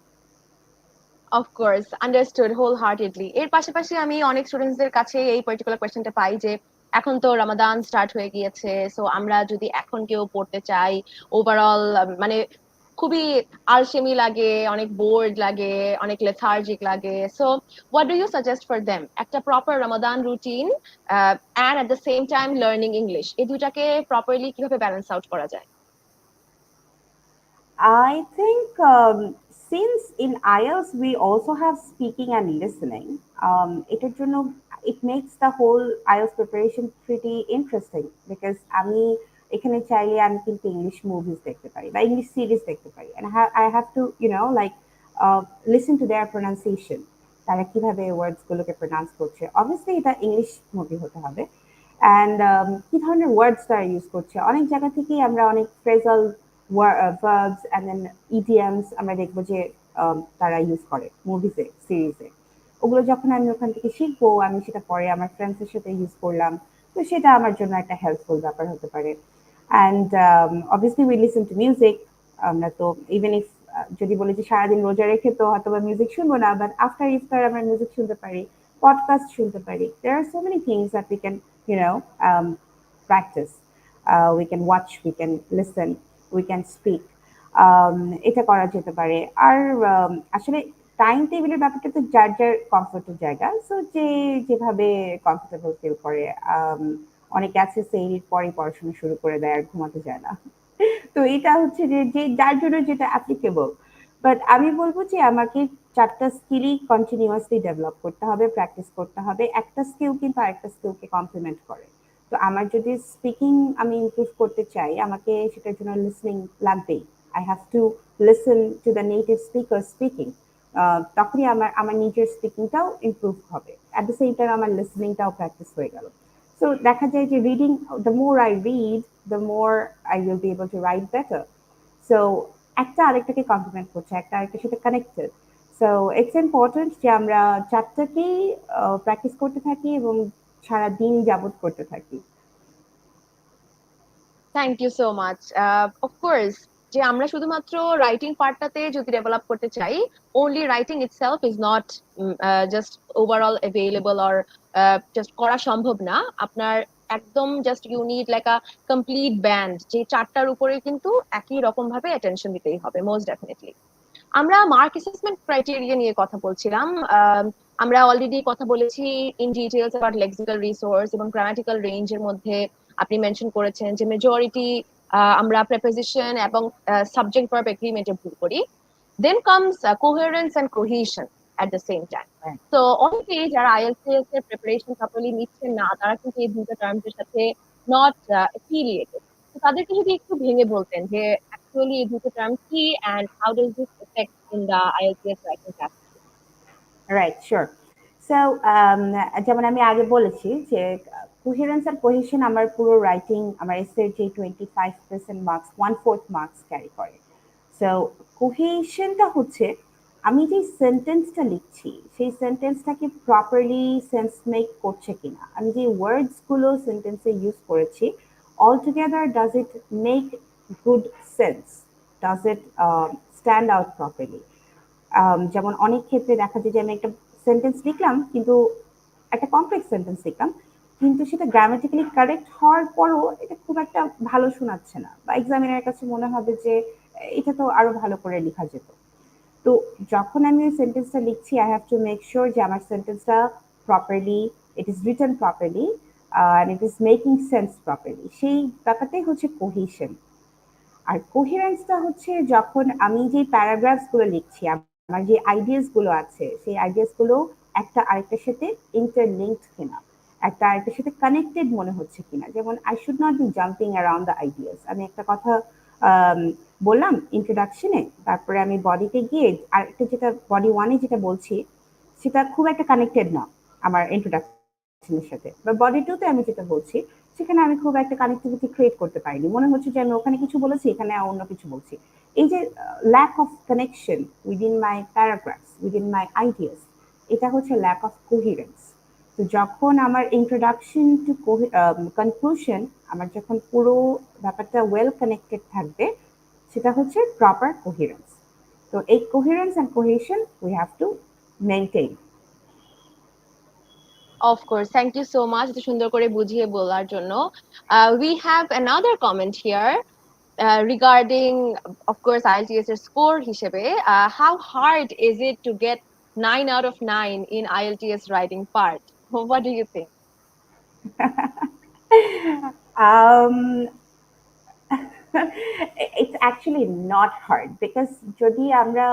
Of course, understood wholeheartedly. এর পাশাপাশি আমি অনেক স্টুডেন্টসদের কাছে এই পার্টিকুলার কোয়েশ্চেনটা পাই যে এখন তো রমাদান স্টার্ট হয়ে গিয়েছে, সো আমরা যদি এখন কেউ পড়তে চাই, ওভারঅল মানে খুবই আলসেমি লাগে, অনেক বোর্ড লাগে, অনেক লেথার্জিক লাগে। So what do you suggest for them? একটা proper Ramadan routine and at the same time learning English, এই দুটাকে প্রপারলি কিভাবে ব্যালেন্স আউট করা যায়? I think since in IELTS we also have speaking and listening, এটার জন্য it makes the whole IELTS preparation pretty interesting, because আমি এখানে চাইলে আমি কিন্তু ইংলিশ মুভিজ দেখতে পারি বা ইংলিশ সিরিজ দেখতে পারি, and I have to like listen to their pronunciation, তারা কিভাবে ওয়ার্ডস গুলোকে প্রনাউন্স করছে। অবভিয়াসলি এটা ইংলিশ মুভি হতে হবে, অ্যান্ড কি ধরনের ওয়ার্ডস তারা ইউজ করছে। অনেক জায়গা থেকেই আমরা অনেক phrasal verbs and then idioms আমরা দেখবো যে তারা ইউজ করে মুভিজে, সিরিজে। ওগুলো যখন আমি ওখান থেকে শিখবো, আমি সেটা পরে আমার ফ্রেন্ডসের সাথে ইউজ করলাম, তো সেটা আমার জন্য একটা হেল্পফুল ব্যাপার হতে পারে। And obviously we listen to music. আমরা তো ইভেন ইফ যদি বলি যে সারাদিন রোজা রেখে তো হয়তো মিউজিক শুনবো না, বাট আফটার ইফতার আমরা মিউজিক শুনতে পারি, পডকাস্ট শুনতে পারি। There are so many things that we can practice. We can watch, we can listen, we can speak. এটা করা যেতে পারে। আর আসলে টাইম টেবিলের ব্যাপারটা তো যার যার কমফোর্টের জায়গা, সো যে যেভাবে কমফোর্টেবল ফিল করে। অনেকে আছে সেইরির পরে পড়াশোনা শুরু করে দেয় আর ঘুমাতে যায় না। তো এটা হচ্ছে যে যে যার জন্য যেটা অ্যাপ্লিকেবল। বাট আমি বলবো যে আমাকে 4টা স্কিলই কন্টিনিউয়াসলি ডেভেলপ করতে হবে, প্র্যাকটিস করতে হবে। একটা স্কিল কিন্তু আরেকটা স্কিলকে কমপ্লিমেন্ট করে। তো আমার যদি স্পিকিং আমি ইমপ্রুভ করতে চাই, আমাকে সেটার জন্য লিসনিং লাগবেই। I have to listen to the native speaker speaking. তখনই আমার আমার নিজের স্পিকিংটাও ইমপ্রুভ হবে, অ্যাট দ্য সেম টাইম আমার লিসনিংটাও প্র্যাকটিস হয়ে গেল। সো দেখা যায় যে reading, the more I read, the more I will be able to right better. So একটা আরেকটাকে কমপ্লিমেন্ট করছে, একটা আরেকটার সাথে কানেক্টেড। সো ইটস ইম্পর্টেন্ট যে আমরা 4টাকেই প্র্যাকটিস করতে থাকি এবং সারা দিন যাবত করতে থাকি। Thank you so much. Of course, যে আমরা শুধুমাত্র রাইটিং পার্টটাতে যদি ডেভেলপ করতে চাই, only writing itself is not just overall available or just করা সম্ভব না। আপনার একদম just you need like a complete band, যে চারটার উপরে কিন্তু একই রকম ভাবে অ্যাটেনশন দিতেই হবে মোস্ট ডেফিনেটলি। আমরা মার্ক অ্যাসেসমেন্ট ক্রাইটেরিয়া নিয়ে কথা বলছিলাম। আমরা অলরেডি কথা বলেছি in details about lexical resource এবং গ্রামাটিক্যাল রেঞ্জের মধ্যে। আপনি মেনশন করেছেন যে মেজরিটি আমরা প্রেপোজিশন এবং সাবজেক্ট ভার্ব এগ্রিমেন্টে ভুল করি। Then comes coherence and cohesion at the same time. তো অনেকেই যারা আইএলটিএস এর প্রিপারেশন প্রপারলি নিচ্ছেন না, তারা কিন্তু এই দুটো টার্মসের সাথে নট অ্যাফিলিয়েটেড। তো তাদেরকে যদি একটু ভেঙে বলতেন যে অ্যাকচুয়ালি এই দুটো টার্ম কি and how does this affect in the IELTS writing task. Right, sure. So যেমন আমি আগে বলেছি যে কোহেরেন্স আর কোহেশন আমার পুরো রাইটিং, আমার এসের যে 25% মার্কস, 1/4 মার্কস ক্যারি করে। সো কোহেশনটা হচ্ছে আমি যে সেন্টেন্সটা লিখছি সেই সেন্টেন্সটাকে প্রপারলি সেন্স মেক করছে কিনা, আমি যে ওয়ার্ডস গুলো সেন্টেন্সে ইউজ করেছি all together does it make good sense, does it stand out properly. যেমন অনেক ক্ষেত্রে দেখা যায় যে আমি একটা সেন্টেন্স লিখলাম, কিন্তু একটা কমপ্লেক্স সেন্টেন্স লিখলাম, কিন্তু সেটা গ্রামাটিক্যালি কারেক্ট হওয়ার পরও এটা খুব একটা ভালো শোনাচ্ছে না, বা এক্সামিনারের কাছে মনে হবে যে এটা তো আরো ভালো করে লেখা যেত। তো যখন আমি ওই সেন্টেন্সটা লিখছি, I have to make sure যে আমার সেন্টেন্সটা properly, it is written properly, আর it is making sense properly. সেই ব্যাপারটাই হচ্ছে কোহিশন। আর কোহেরেন্সটা হচ্ছে যখন আমি যে প্যারাগ্রাফস গুলো লিখছি, আমার যে আইডিয়াস গুলো আছে সেই আইডিয়াস গুলো একটা আরেকটার সাথে ইন্টারলিঙ্কড কিনা, একটা আরেকটার সাথে কানেক্টেড মনে হচ্ছে কিনা। যেমন I should not be jumping around the ideas. আমি একটা কথা আম, বললাম ইন্ট্রোডাকশনে, তারপরে আমি বডিতে গিয়ে আরেকটা যেটা বডি ওয়ানে যেটা বলছি সেটা খুব একটা কানেক্টেড না আমার ইন্ট্রোডাকশনের সাথে, বা বডি টুতে আমি যেটা বলছি সেখানে আমি খুব একটা কানেক্টিভিটি ক্রিয়েট করতে পারিনি, মনে হচ্ছে যে আমি ওখানে কিছু বলেছি এখানে অন্য কিছু বলছি। এই যে lack of connection within my paragraphs, within my ideas, এটা হচ্ছে ল্যাক অফ কোহিরেন্স। তো যখন আমার ইন্ট্রোডাকশন টু কনক্লুশন, আমার যখন পুরো ব্যাপারটা ওয়েল কানেক্টেড থাকবে, সেটা হচ্ছে প্রপার কোহিরেন্স। তো এই কোহিরেন্স and cohesion we have to maintain. Of course, thank you so much এত সুন্দর করে বুঝিয়ে বলার জন্য। We have another comment here regarding, of course, IELTS এর score হিসেবে, how hard is it to get 9 out of 9 in IELTS writing part? What do you think? um, it's actually not hard because যদি আমরা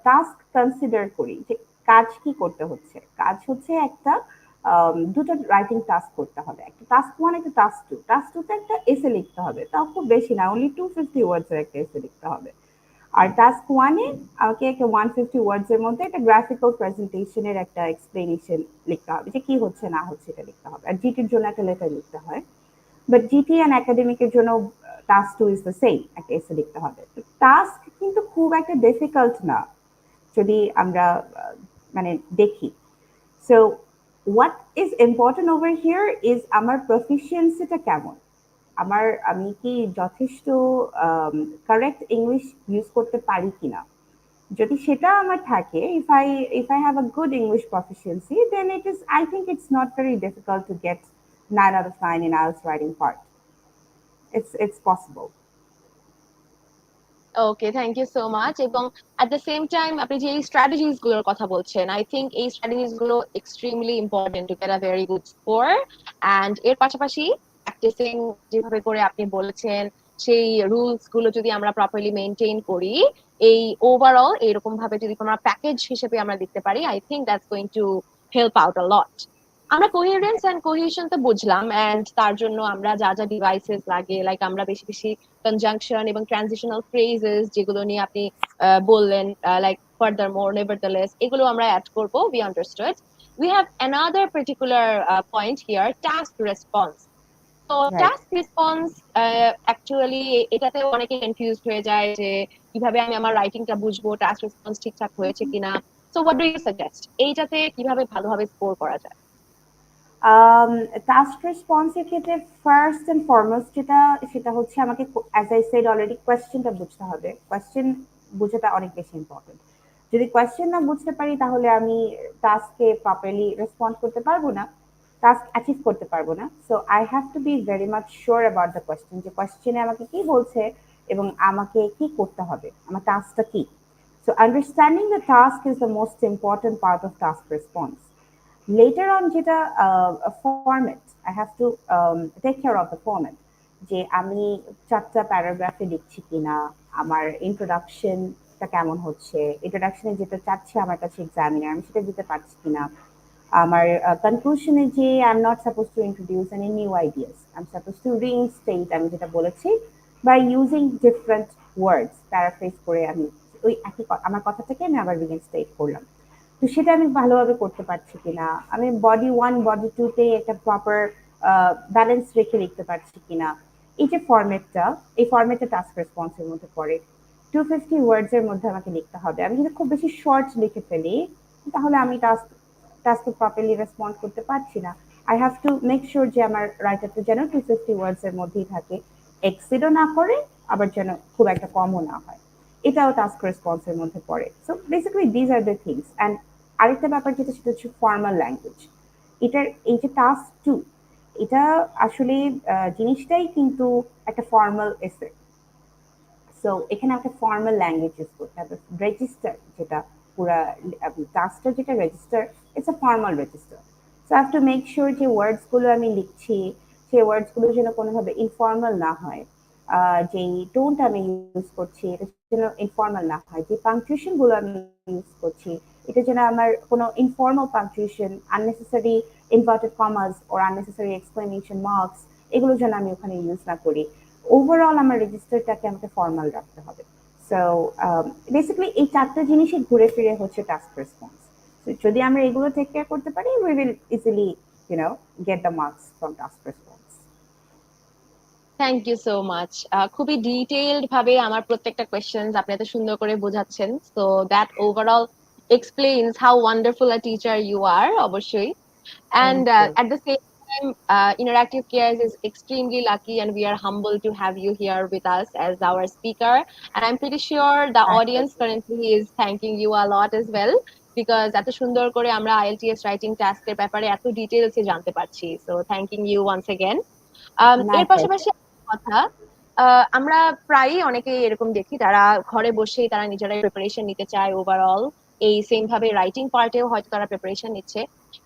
task consider করি যে কাজ কি করতে হচ্ছে, কাজ হচ্ছে একটা দুটো রাইটিং টাস্ক করতে হবে, একটা টাস্ক ওয়ান, একটা টাস্ক টু। টাস্ক টুতে একটা এসে লিখতে হবে, তাও খুব বেশি না, অনলি 250 ওয়ার্ডস এর একটা এসে লিখতে হবে। আর টাস্ক ওয়ানে আমাকে একটা 150 ওয়ার্ডস এর মধ্যে একটা গ্রাফিক্যাল প্রেজেন্টেশনের একটা এক্সপ্লেনেশন লিখতে হবে, যে কি হচ্ছে না হচ্ছে এটা লিখতে হবে। আর জিটির জন্য একটা লেটার লিখতে হয়। বাট জিটি অ্যান্ড একাডেমিকের জন্য task two is the same, একটা এসে লিখতে হবে। টাস্ক কিন্তু খুব একটা ডিফিকাল্ট না যদি আমরা মানে দেখি। So what is important over here is আমার প্রফিসিয়েন্সিটা কেমন, আমার আমি কি যথেষ্ট কারেক্ট ইংলিশ ইউজ করতে পারি কিনা। যদি সেটা আমার থাকে, if I have a good English proficiency, then it is, I think it's not very difficult to get 9 out of 9 in IELTS writing part. It's possible. Okay, thank you so much. এবং at the same time আপনি যে এই strategies গুলোর কথা বলছেন, I think এই strategies গুলো extremely important to get a very good score. And এর পাশাপাশি প্র্যাকটিসিং যেভাবে করে আপনি বলেছেন, সেই রুলস গুলো যদি আমরা প্রপারলি মেনটেন করি, এই ওভারঅল এরকম ভাবে যদি আমরা প্যাকেজ হিসেবে আমরা দেখতে পারি, I think that's going to help out a lot. আমরা কোহেরেন্স এন্ড কোহেশন তো বুঝলাম, এন্ড তার জন্য আমরা যা যা ডিভাইসেস লাগে, লাইক আমরা বেশি বেশি কনজাংশন এবং ট্রানজিশনাল ফ্রেজেস যেগুলো নিয়ে আপনি বললেন, লাইক ফার্দারমোর, নেভারথেলেস, এগুলো আমরা অ্যাড করব। We understood. We have another particular point here, task response. তো রাইট। টাস্ক রেসপন্স অ্যাকচুয়ালি এটাতে অনেকে কনফিউজড হয়ে যায় যে কিভাবে আমি আমার রাইটিংটা বুঝবো, টাস্ক রেসপন্স ঠিকঠাক হয়েছে কিনা। So what do you suggest, এইটাতে কিভাবে ভালোভাবে স্কোর করা যায়? টাস্ক রেসপন্সের ক্ষেত্রে ফার্স্ট এন্ড ফরমোস্ট যেটা, সেটা হচ্ছে আমাকে, অ্যাজ আই সেড অলরেডি, কোয়েশ্চেনটা বুঝতে হবে। কোয়েশ্চেন বোঝাটা অনেক বেশি ইম্পর্টেন্ট। যদি কোয়েশ্চেন না বুঝতে পারি তাহলে আমি টাস্কে প্রপারলি রেসপন্ড করতে পারবো না, টাস্ক অ্যাচিভ করতে পারবো না। So I have two be very much sure about the question, যে কোয়েশ্চেনে আমাকে কি বলছে এবং আমাকে কি করতে হবে, আমার টাস্কটা কি। So understanding the task is the most important part of task response. Later on যেটা format, I have to take care of the format, যে আমি চারটা প্যারাগ্রাফে লিখছি কিনা, আমার ইন্ট্রোডাকশনটা কেমন হচ্ছে, ইন্ট্রোডাকশনে যেটা চাচ্ছে আমার কাছে এক্সামিনার, আমি সেটা দিতে পারছি কিনা, আমার কনক্লুশনে যে I am not suppose to introduce any new ideas, I am suppose to reinstate আমি যেটা বলেছি, by using different words, paraphrase করে আমি ওই একই আমার কথাটাকে আমি আবার রিইনস্টেট করলাম। তো সেটা আমি ভালোভাবে করতে পারছি কিনা, আমি বডি ওয়ান বডি টু তে একটা প্রপার ব্যালেন্স রেখে লিখতে পারছি কিনা, এই যে ফরম্যাটটা, এই ফরম্যাটটা টাস্ক রেসপন্সের মধ্যে পড়ে। 250 ওয়ার্ডস এর মধ্যে আমাকে লিখতে হবে। আমি যদি খুব বেশি শর্ট লিখে ফেলি তাহলে আমি টাস্কে প্রপারলি রেসপন্ড করতে পারছি না। I have to make sure যে আমার রাইটারটা যেন 250 ওয়ার্ডস এর মধ্যেই থাকে, এক্সিডও না করে, আবার যেন খুব একটা কমও না হয়। এটাও টাস্ক রেসপন্সের মধ্যে পড়ে। So basically these are the things. And আরেকটা ব্যাপার যেটা, সেটা হচ্ছে ফর্মাল ল্যাঙ্গুয়েজ। এটার এই যে টাস্ক টু, এটা আসলে জিনিসটাই কিন্তু একটা ফর্মাল এসে। সো এখানে একটা ফর্মাল ল্যাঙ্গুয়েজ ইউজ করতে হবে। রেজিস্টার যেটা, পুরা টাস্কটা যেটা register, it's a formal register. So I have to make sure যে ওয়ার্ডস গুলো আমি লিখছি, সেই ওয়ার্ডস গুলো যেন কোনোভাবে ইনফর্মাল না হয়, যেই টোনটা আমি ইউজ করছি এটা যেন ইনফর্মাল না হয়, যে পাংচুয়েশন গুলো আমি ইউজ করছি এটা যেন আমার কোনো ইনফর্মাল পাংচুয়েশন, আননেসেসারি ইনভার্টেড কমাস ওর আননেসেসারি এক্সপ্লেনেশন মার্কস, এগুলো যেন আমি ওখানে ইউজ না করি। ওভারঅল আমার রেজিস্টারটাকে আমাকে ফর্মাল রাখতে হবে। সো বেসিক্যালি এই চারটা জিনিসই ঘুরে ফিরে হচ্ছে টাস্ক রেসপন্স। যদি আমরা এগুলো টেক কেয়ার করতে পারি, we will easily get the marks from task response. Thank you so much. খুবই ডিটেইলড ভাবে আমার প্রত্যেকটা কোয়েশ্চেন আপনি এত সুন্দর করে বোঝাচ্ছেন। So that overall explains how wonderful a teacher you are, অবশ্যই। And thank you. at the same time, Interactive Cares is extremely lucky, and we are humbled to have you here with us as our speaker. And I'm pretty sure the audience currently is thanking you a lot as well, because এত সুন্দর করে আমরা IELTS writing task এর ব্যাপারে এত ডিটেইলসে জানতে পারছি। So thanking you once again. মাই এর প্লেজার। পাশাপাশি একটা কথা, আমরা প্রায়ই অনেকে এরকম দেখি তারা ঘরে বসেই তারা নিজেরাই প্রিপারেশন নিতে চায় ওভারঅল, এই সেম ভাবে রাইটিং পার্টেও হয়তো তারা প্রিপারেশন নিচ্ছে।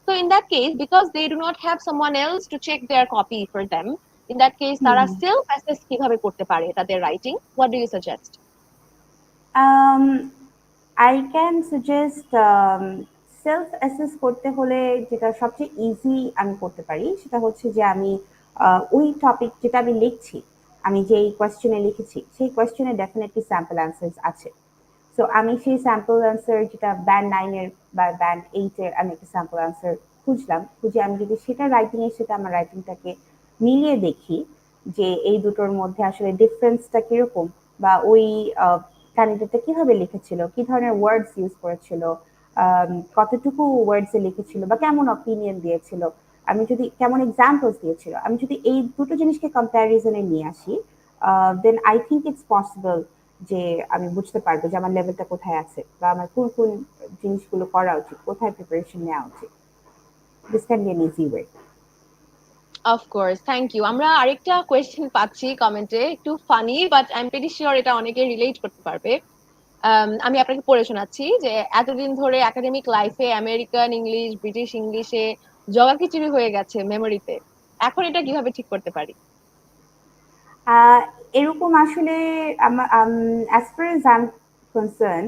So in that case, because they do not have someone else to check their copy for them, in that case তারা সেলফ অ্যাসেস কিভাবে করতে পারে তাদের writing? What do you suggest? I can suggest, self assess করতে হলে যেটা সবচেয়ে easy আমি করতে পারি সেটা হচ্ছে যে আমি ওই টপিক যেটা আমি লিখছি, আমি যেই কোয়েশ্চেনে লিখেছি সেই কোয়েশ্চেনে ডেফিনেটলি স্যাম্পল অ্যান্সার্স আছে। সো আমি সেই স্যাম্পল অ্যান্সার যেটা ব্যান্ড 9-এর বা ব্যান্ড 8-এর, আমি একটা স্যাম্পল অ্যান্সার খুঁজলাম, খুঁজে আমি যদি সেটা রাইটিং এর সাথে আমার রাইটিংটাকে মিলিয়ে দেখি যে এই দুটোর মধ্যে আসলে ডিফারেন্সটা কিরকম, বা ওই ক্যান্ডিডেটটা কিভাবে লিখেছিল, কি ধরনের ওয়ার্ডস ইউজ করেছিল, কতটুকু ওয়ার্ডসে লিখেছিল, বা কেমন অপিনিয়ন দিয়েছিল, আমি যদি কেমন এক্সাম্পলস দিয়েছিল, আমি যদি এই দুটো জিনিসকে কম্প্যারিজনে নিয়ে আসি, then I think it's possible যে আমি বুঝতে পারবো যে আমার লেভেলটা কোথায় আছে, বা আমার কোন কোন জিনিসগুলো করা উচিত, কোথায় প্রিপারেশন নেওয়া উচিত। This can be an easy way. Of course, thank you. আমরা আরেকটা কোয়েশ্চেন পাচ্ছি কমেন্টে, একটু funny but I am pretty sure এটা অনেকে রিলেট করতে পারবে। আমি আপনাকে পড়ে শোনাচ্ছি যে এতদিন ধরে একাডেমিক লাইফে আমেরিকান ইংলিশ, ব্রিটিশ ইংলিশে জগাখিচুড়ি হয়ে গেছে মেমোরিতে। এখন এটা কিভাবে ঠিক করতে পারি? আহ, এরকম আসলে as far age I am concern,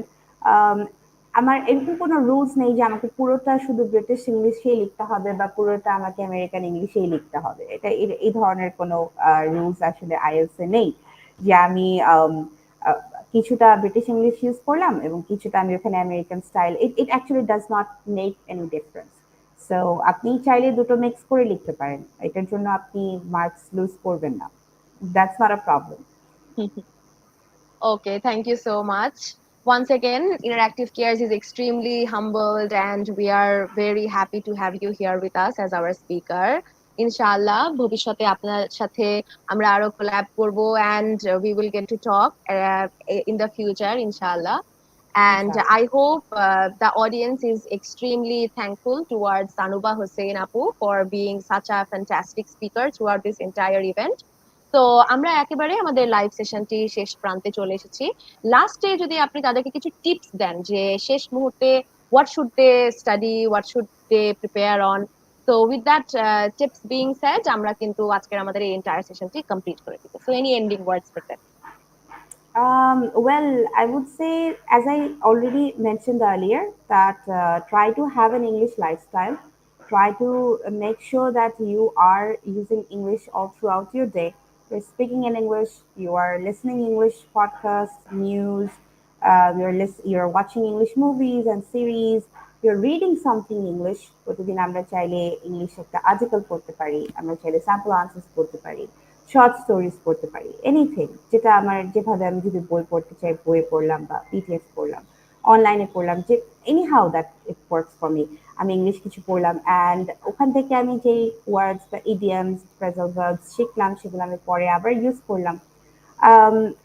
আমার এরকম কোনো রুলস নেই যে আমাকে পুরোটা শুধু ব্রিটিশ ইংলিশেই লিখতে হবে বা পুরোটা আমাকে আমেরিকান ইংলিশেই লিখতে হবে। এটা এই ধরনের কোনো রুলস আসলে আইএলটিএস এ নেই যে আমি আহ, কিছুটা ব্রিটিশ ইংলিশ ইউজ করলাম এবং কিছুটা আমি ওখানে American style. It actually does not make any difference. So আপনি চাইলে দুটো মিক্স করে লিখতে পারেন, এটার জন্য আপনি মার্কস লুজ করবেন না। That's not a problem. Okay, thank you so much. Once again, Interactive Cares is extremely humbled and we are very happy to have you here with us as our speaker. ইনশাআল্লাহ ভবিষ্যতে আপনার সাথে আমরা আরো collab করব and we will get to talk in the future ইনশাআল্লাহ. And Inshallah. I hope the audience is extremely thankful towards Tanuva Hossain Apu for being such a fantastic speaker throughout this entire event. তো আমরা একেবারে আমাদের live সেশনটি শেষ প্রান্তে চলে এসেছি। লাস্টে যদি আপনি তাদেরকে কিছু টিপস দেন যে শেষ মুহূর্তে what should they study, what should they prepare on, তো with that tips being said আমরা কিন্তু আজকের আমাদের এই এন্টায়ার সেশনটি কমপ্লিট করে দিব। So any ending words for that? Well, I would say, as I already mentioned earlier, that try to have an English lifestyle. Try to make sure that you are using English all throughout your day. You're speaking in English, you are listening English podcasts, news, you're watching English movies and series, you're reading something English. প্রতিদিন আমরা চাইলে English একটা article পড়তে পারি, আমরা চাইলে sample answers পড়তে পারি, শর্ট স্টোরিজ পড়তে পারি, এনিথিং যেটা আমার যেভাবে আমি যদি বই পড়তে চাই বইয়ে পড়লাম বা পিডিএফ পড়লাম, অনলাইনে পড়লাম, যে any how that it works for me. আমি ইংলিশ কিছু পড়লাম অ্যান্ড ওখান থেকে আমি যেই ওয়ার্ডস বা ইডিয়ামস ফ্রেজাল ভার্বস শিখলাম সেগুলো আমি পরে আবার ইউজ করলাম।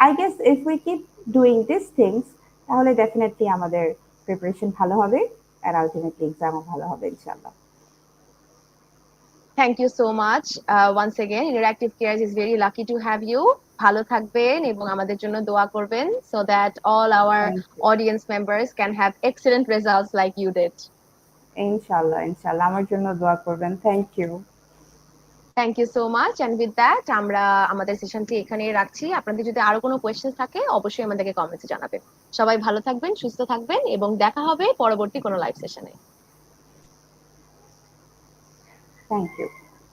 I guess if we keep doing this things তাহলে ডেফিনেটলি আমাদের প্রিপারেশন ভালো হবে আর আলটিমেটলি এক্সামও ভালো হবে ইনশাল্লাহ। Thank you so much once again. Interactive Cares is very lucky to have you. ভালো থাকবেন এবং আমাদের জন্য দোয়া করবেন so that all our thank you. Audience members can have excellent results like you did. ইনশাল্লাহ ইনশাল্লাহ আমার জন্য দোয়া করবেন। Thank you. Thank you so much and with that আমরা আমাদের সেশনটি এখানেই রাখছি। আপনাদের যদি আরো কোনো কোয়েশ্চেন থাকে অবশ্যই আমাদেরকে কমেন্টে জানাবেন। সবাই ভালো থাকবেন, সুস্থ থাকবেন এবং দেখা হবে পরবর্তী কোনো লাইভ সেশনে। Thank you.